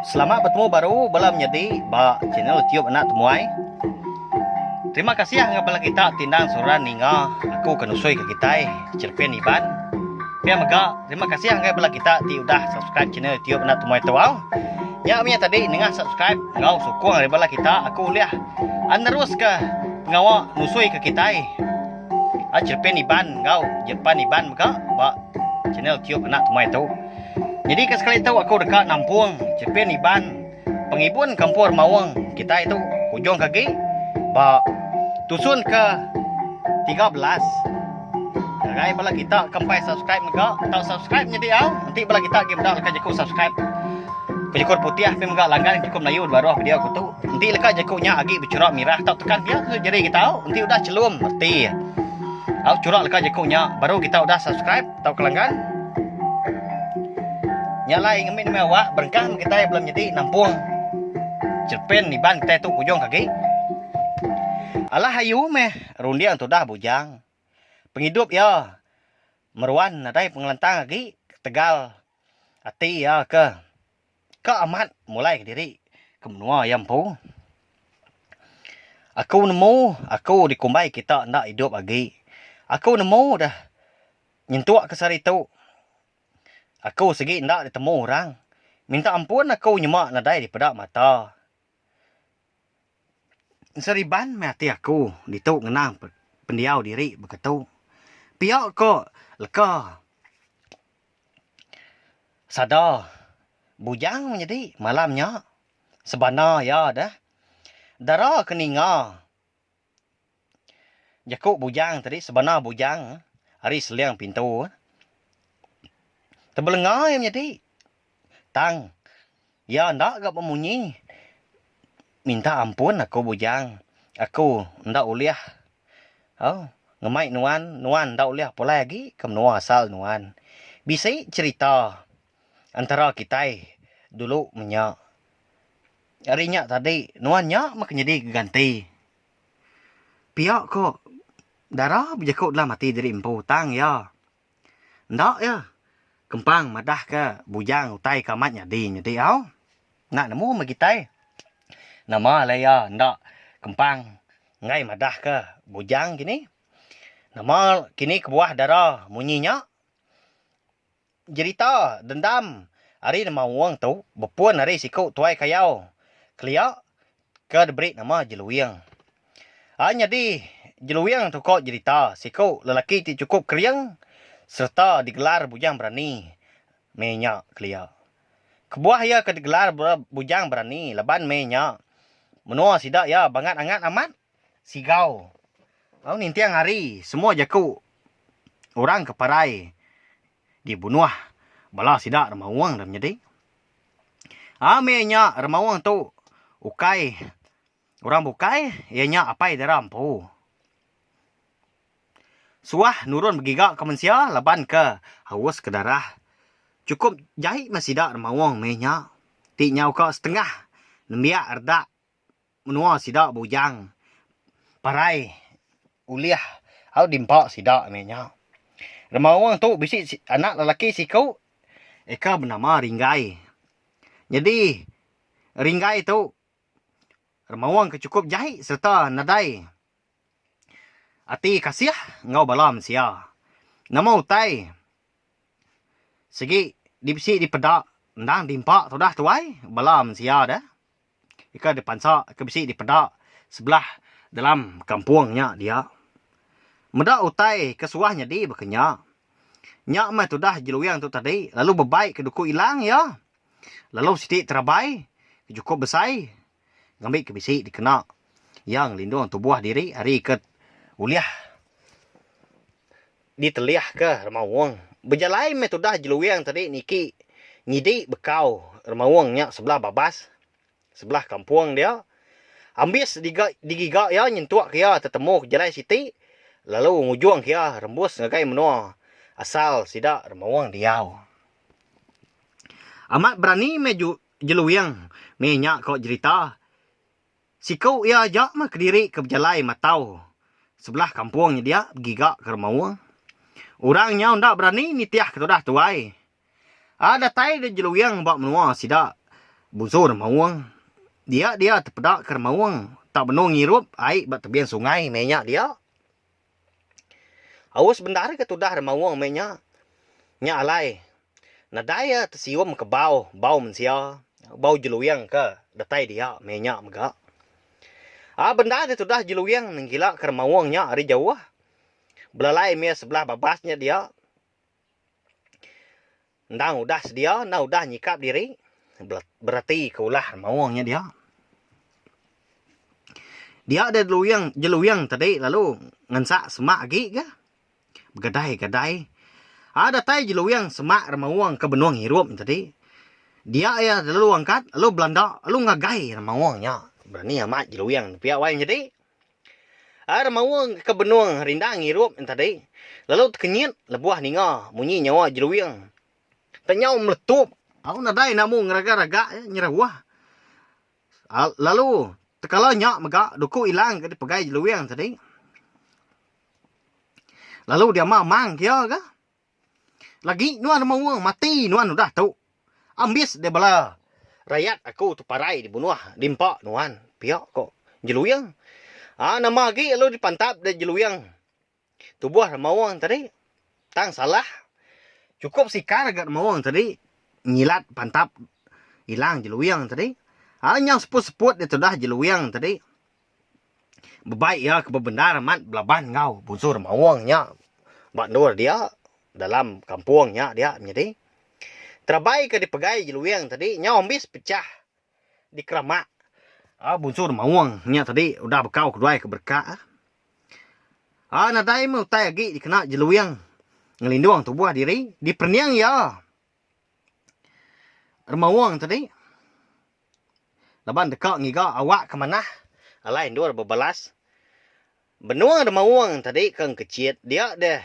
Selamat bertemu baru dalam menjadi channel YouTube anak temuai. Terima kasih kepada kita tindang suran ninga aku kenusui ke kita cerpen iban. Pia mega terima kasih kepada kita ti udah subscribe channel YouTube anak temuai tawau. Ya punya tadi dengan subscribe ngau sukung kepada kita aku lihat terus ke ngawa nusui ke kita. Cerpen iban ngau Jepang iban mega channel YouTube anak temuai tu. Jadi sekali tahu aku dekat Nampung, Cerpen Iban, pengibun kampung Mawang kita itu ujung kaki, tusun ke 13. Jangan bala kita kampai subscribe mereka, tahu subscribe jadi nanti bala kita game dah lekat jaku subscribe. Penyukur putih memang langgan cukup Melayu baru video aku tu. Nanti lekat jakunya agi bercorak merah tak tekan dia jadi kita tahu nanti udah celum ngerti. Aku corak lekat jakunya baru kita udah subscribe tahu kelanggan. Nyalai ngamin mewah berkah kita belum jadi Nampung Cerpen Iban kita itu ujung kaki. Alah hayu meh rundiang tu dah bujang. Penghidup ya meruan nadai pengelantang lagi Tegal hati ya ke amat mulai ke diri ke menua yang pu. Aku nemu aku dikumbai kita nak hidup lagi. Aku nemu dah nyentuak ke sari tu. Aku segi ndak ditemu orang. Minta ampun aku nyemak nadai di pedak mata. Seriban mati aku dituk ngenang pendiau diri begitu. Piak ko leka. Sadar bujang menjadi malamnya. Sebana ya dah. Darah keninga. Jakuk bujang tadi sebana bujang. Hari seliang pintu. Terbelengar yang menjadi. Tang. Ya ndak gak pemunyi. Minta ampun aku bujang. Aku ndak uliah. Ngemai nuan ndak uliah pola lagi. Kemnua asal nuan. Bisa cerita. Antara kita dulu menyak. Harinya tadi nuannya mak jadi ganti. Piak kok. Darah berjakut lah mati dari empu. Tang ya. Ndak ya. Kempang madah ke bujang utai kamatnya di nyedi au. Nak nemu magitai. Nama laya ndak kempang ngai madah ke bujang kini. Nama kini ke buah darah munyinya. Cerita dendam. Hari nama uang tu bepuan hari siku tuai kayau. Kelia ke diberi nama Jeluwiang. Hanya di Jeluwiang tu kok cerita siku lelaki ti cukup kriang. Serta digelar bujang berani. Menyak kelia. Kebuah ya ke digelar bujang berani. Leban menyak. Menua sidak ya bangat angat amat. Sigau. Nintiang hari. Semua jaku. Orang keparai. Dibunuh. Bala sidak remawang dah menjadi. Menyak remawang tu. Ukai. Orang bukai. Ianya apai darampu. Suah nurun bergigak ke manusia, leban ke haus ke darah. Cukup jahit masih dak remawang menyak. Tik nyau ke setengah. Nembiak erdak. Menua sidak bujang. Parai. Uliah. Au dimpak sidak menyak. Remawang tu bisik anak lelaki siku. Eka bernama Ringgai. Jadi. Ringgai tu. Remawang ke cukup jahit serta nadai. Ati kasih ngau balam sia. Nama utai. Segi dibisi di pedak. Ndang dimpak tu dah tuai. Balam sia dah. Ika dipansak ke bisi di pedak. Sebelah dalam kampungnya dia. Medak utai kesuahnya di berkenyak. Nyak mah tu dah Jeluwiang tu tadi. Lalu bebaik ke duku hilang ya. Lalu sidik terabai. Cukup besai. Ngambil ke bisi dikenak. Yang lindung tubuh diri. Hari ke uliah diteliah ke remawang. Berjalai metodah Jeluwiang tadi niki nyidi bekau remawangnya sebelah babas. Sebelah kampung dia. Ambis digigak ya nyentuak kia tetemu jalai siti. Lalu ngujung kia rembus ngagai menua. Asal sidak remawang dia. Amat berani meju Jeluwiang. Menyak kau cerita. Sikau ia ajak mah kediri ke berjalai matau. Sebelah kampungnya dia gigak ke remawang. Orangnya ndak berani nitiah ke dah tuai. Ada tai de Jeluwiang bak menua sidak Buso remawang. Dia terpedak ke remawang. Tak benar ngirup air bat tebian sungai menya dia. Awas bentar ke tudah remawang menya. Nya alai. Nadaya tersiwam ke bau mensia. Bau jeluyang ke datai dia menya mega. Benda itu dah jeluyang nenggila ke remawangnya hari jauh. Belalai mea sebelah babasnya dia. Ndang udah sedia, na udah nyikap diri. Berarti keulah remawangnya dia. Dia ada jeluyang tadi lalu ngensak semak lagi ke. Gadai. Ada tai jeluyang semak remawang ke benuang hirup tadi. Dia ya lalu angkat, lalu belanda, lalu ngagai remawangnya. Berani amat jeluyang pihak wain jadi. Remawang ke benuang rindang hirup tadi. Lalu kenyit lebuah ninga munyi nyawa jeluyang. Tanyau meletup. Aku nadai namu ngeraga-raga nyerawah. Lalu tekala nyak mega duku hilang ke dipegai jeluyang tadi. Lalu dia mang kia ke. Lagi nuan remawang mati nuan udah tu. Ambis dia bala rakyat aku tu parai dibunuh dimpak nuan pihak kok jeluyang. Nama lagi lalu dipantap dan jeluyang. Tubuh remawang tadi. Tang salah. Cukup sikar agak remawang tadi. Nyilat pantap. Hilang jeluyang tadi. Yang seput-seput itu dah jeluyang tadi. Bebaik ya kebebendar amat belaban ngau. Bunsur remawangnya. Baknur dia. Dalam kampungnya dia menjadi. Terbaik ke dipegai jeluyang tadi. Nyombis pecah. Di keramak. Bunsur remawangnya tadi udah bekau kedua keberkah. Nadai mau tai lagi dikena jeluyang. Ngelindung tubuh diri. Diperniang ya. Remawang tadi. Laban dekat ngiga awak ke mana. Alai dua berbalas. Benuang remawang tadi keng kecil. Dia deh.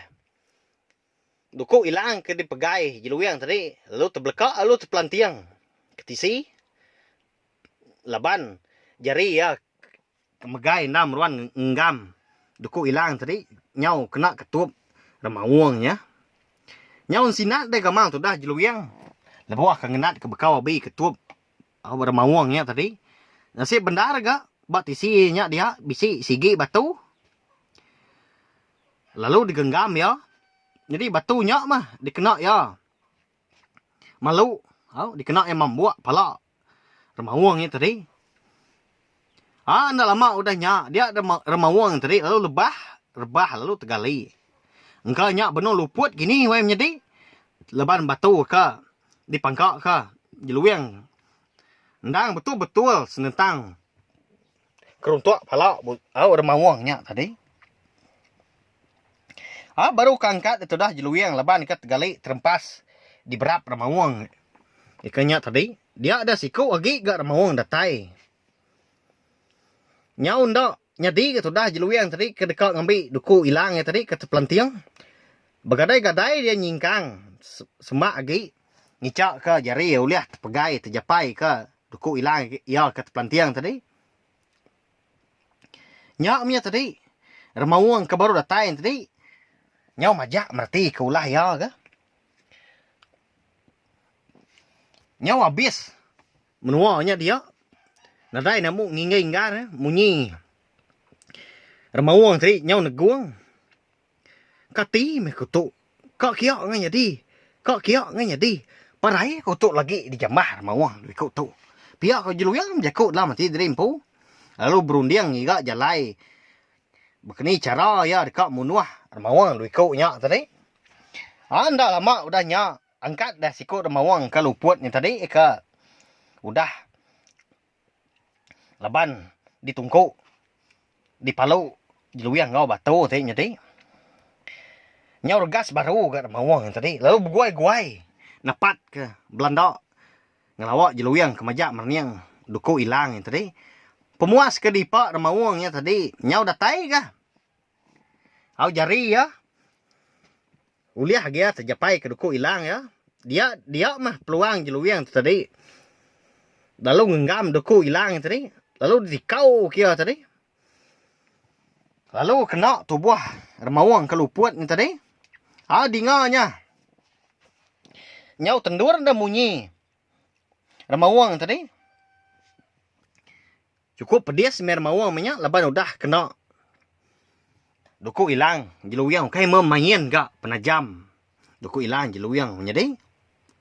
Duku hilang ke dipegai jeluyang tadi. Lalu terbelakak lalu terpelantiang. Ketisi. Laban. Jari ya kemegai enam ruan enggam duku hilang tadi nyau kena ketup remawangnya nyau sinat deh gamang tu dah jeluyang lebuah kengenat ke bekau abi ketup remawangnya tadi nasib bendar ga batisinya dia bisi sigi batu lalu digenggam ya jadi batunya mah dikena ya malu dikena yang membuat pala remawangnya tadi. Ndak lama udah nyak. Dia ada remawang tadi. Lalu rebah lalu tegali. Engkau nyak benar luput gini. Wai menjadi. Leban batu ke. Dipangkak ke. Jeluyang. Ndang betul-betul senentang. Keruntuk pala. Remawang nyak tadi. Baru kangkat itu dah jeluyang. Leban ke tegali. Terempas. Diberap remawang. Ikannya tadi. Dia ada siku lagi gak remawang datai. Nyau ndak nyadi ke dah jeluyang tadi ke dekat ngambil duku hilang ya tadi ke terpelantiang. Begadai-gadai dia nyingkang semak lagi ngicak ke jari ya uliah terpegai terjapai ke duku hilang ya ke terpelantiang tadi. Nyaknya tadi remawang ke baru datain tadi. Nyau majak merti ke ulah ya ke. Nyau habis menuanya dia. Nadai namu ngingay munyi. Remawang tadi nyau neguang. Kati me kutuk. Kak kia ngay jadi. Kak kia ngay jadi. Parai kutuk lagi di jamah remawang. Dui kutuk. Pihak kau jeluyang jakut lah mati dari empu. Lalu berundiang ngiga jalai. Begini cara ya dekat munuah remawang dui kuknya tadi. Ndak lama udah nyak. Angkat dah sikut remawang ke luputnya tadi. Udah. Laban ditungku dipalu jeluyang ngau batu tadi nyati nyau regas baru ke remawang tadi lalu berguai-guai napat ke Belanda ngelawak jeluyang ke majak merniang duku hilang tadi pemuas ke dipak remawangnya tadi nyau datai ke au jari ya uliah dia terjapai ke duku hilang ya dia mah peluang jeluyang tadi lalu ngenggam duku hilang tadi lalu dikau kia tadi. Lalu kena tubuh remawang keluput ni tadi. Dinganya. Nyau tendur dah munyi. Remawang tadi. Cukup pedis mer mawang minyak laban udah kena. Duku hilang jeluyang kai memain gak penajam. Duku hilang jeluyang menjadi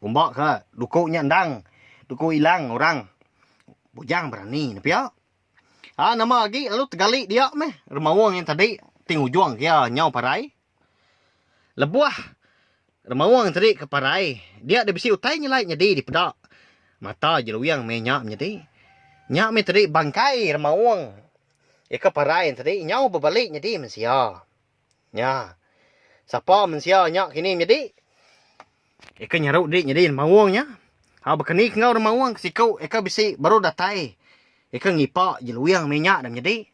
umbak ke duku nyandang. Duku hilang orang. Bujang berani napi ya. Nama lagi lalu tegali dia meh remawang yang tadi ting ujung dia nyau parai. Lebuah remawang yang tadi ke parai. Dia ada bisi utai nyelai nyadi di pedak. Mata jeluyang menyak menjadi. Nyak me tadi bangkai remawang. Eka parai yang tadi nyau berbalik nyadi mensia. Nya. Siapa mensia nyak kini menjadi. Eka nyaruk dik nyadi remawangnya. Berkeni ngau remawang sikau eka bisi baru datai. Eka ngipak jeluyang minyak dan jadi.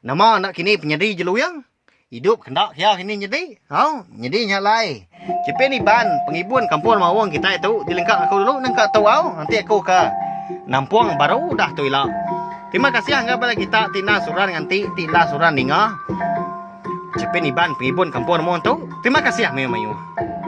Nama anak kini penyedi jeluyang. Hidup kendak ya kini jadi. Jadi nyalai. Cipe ni ban pengibuan kampung mawang kita itu. Dilengkap aku dulu nengkak tahu nanti aku ke Nampuang baru dah tu ilah. Terima kasih angga pada kita tina suran nganti tila suran ninga. Cipe ni ban pengibuan kampung mawang tu. Terima kasih mayu-mayu.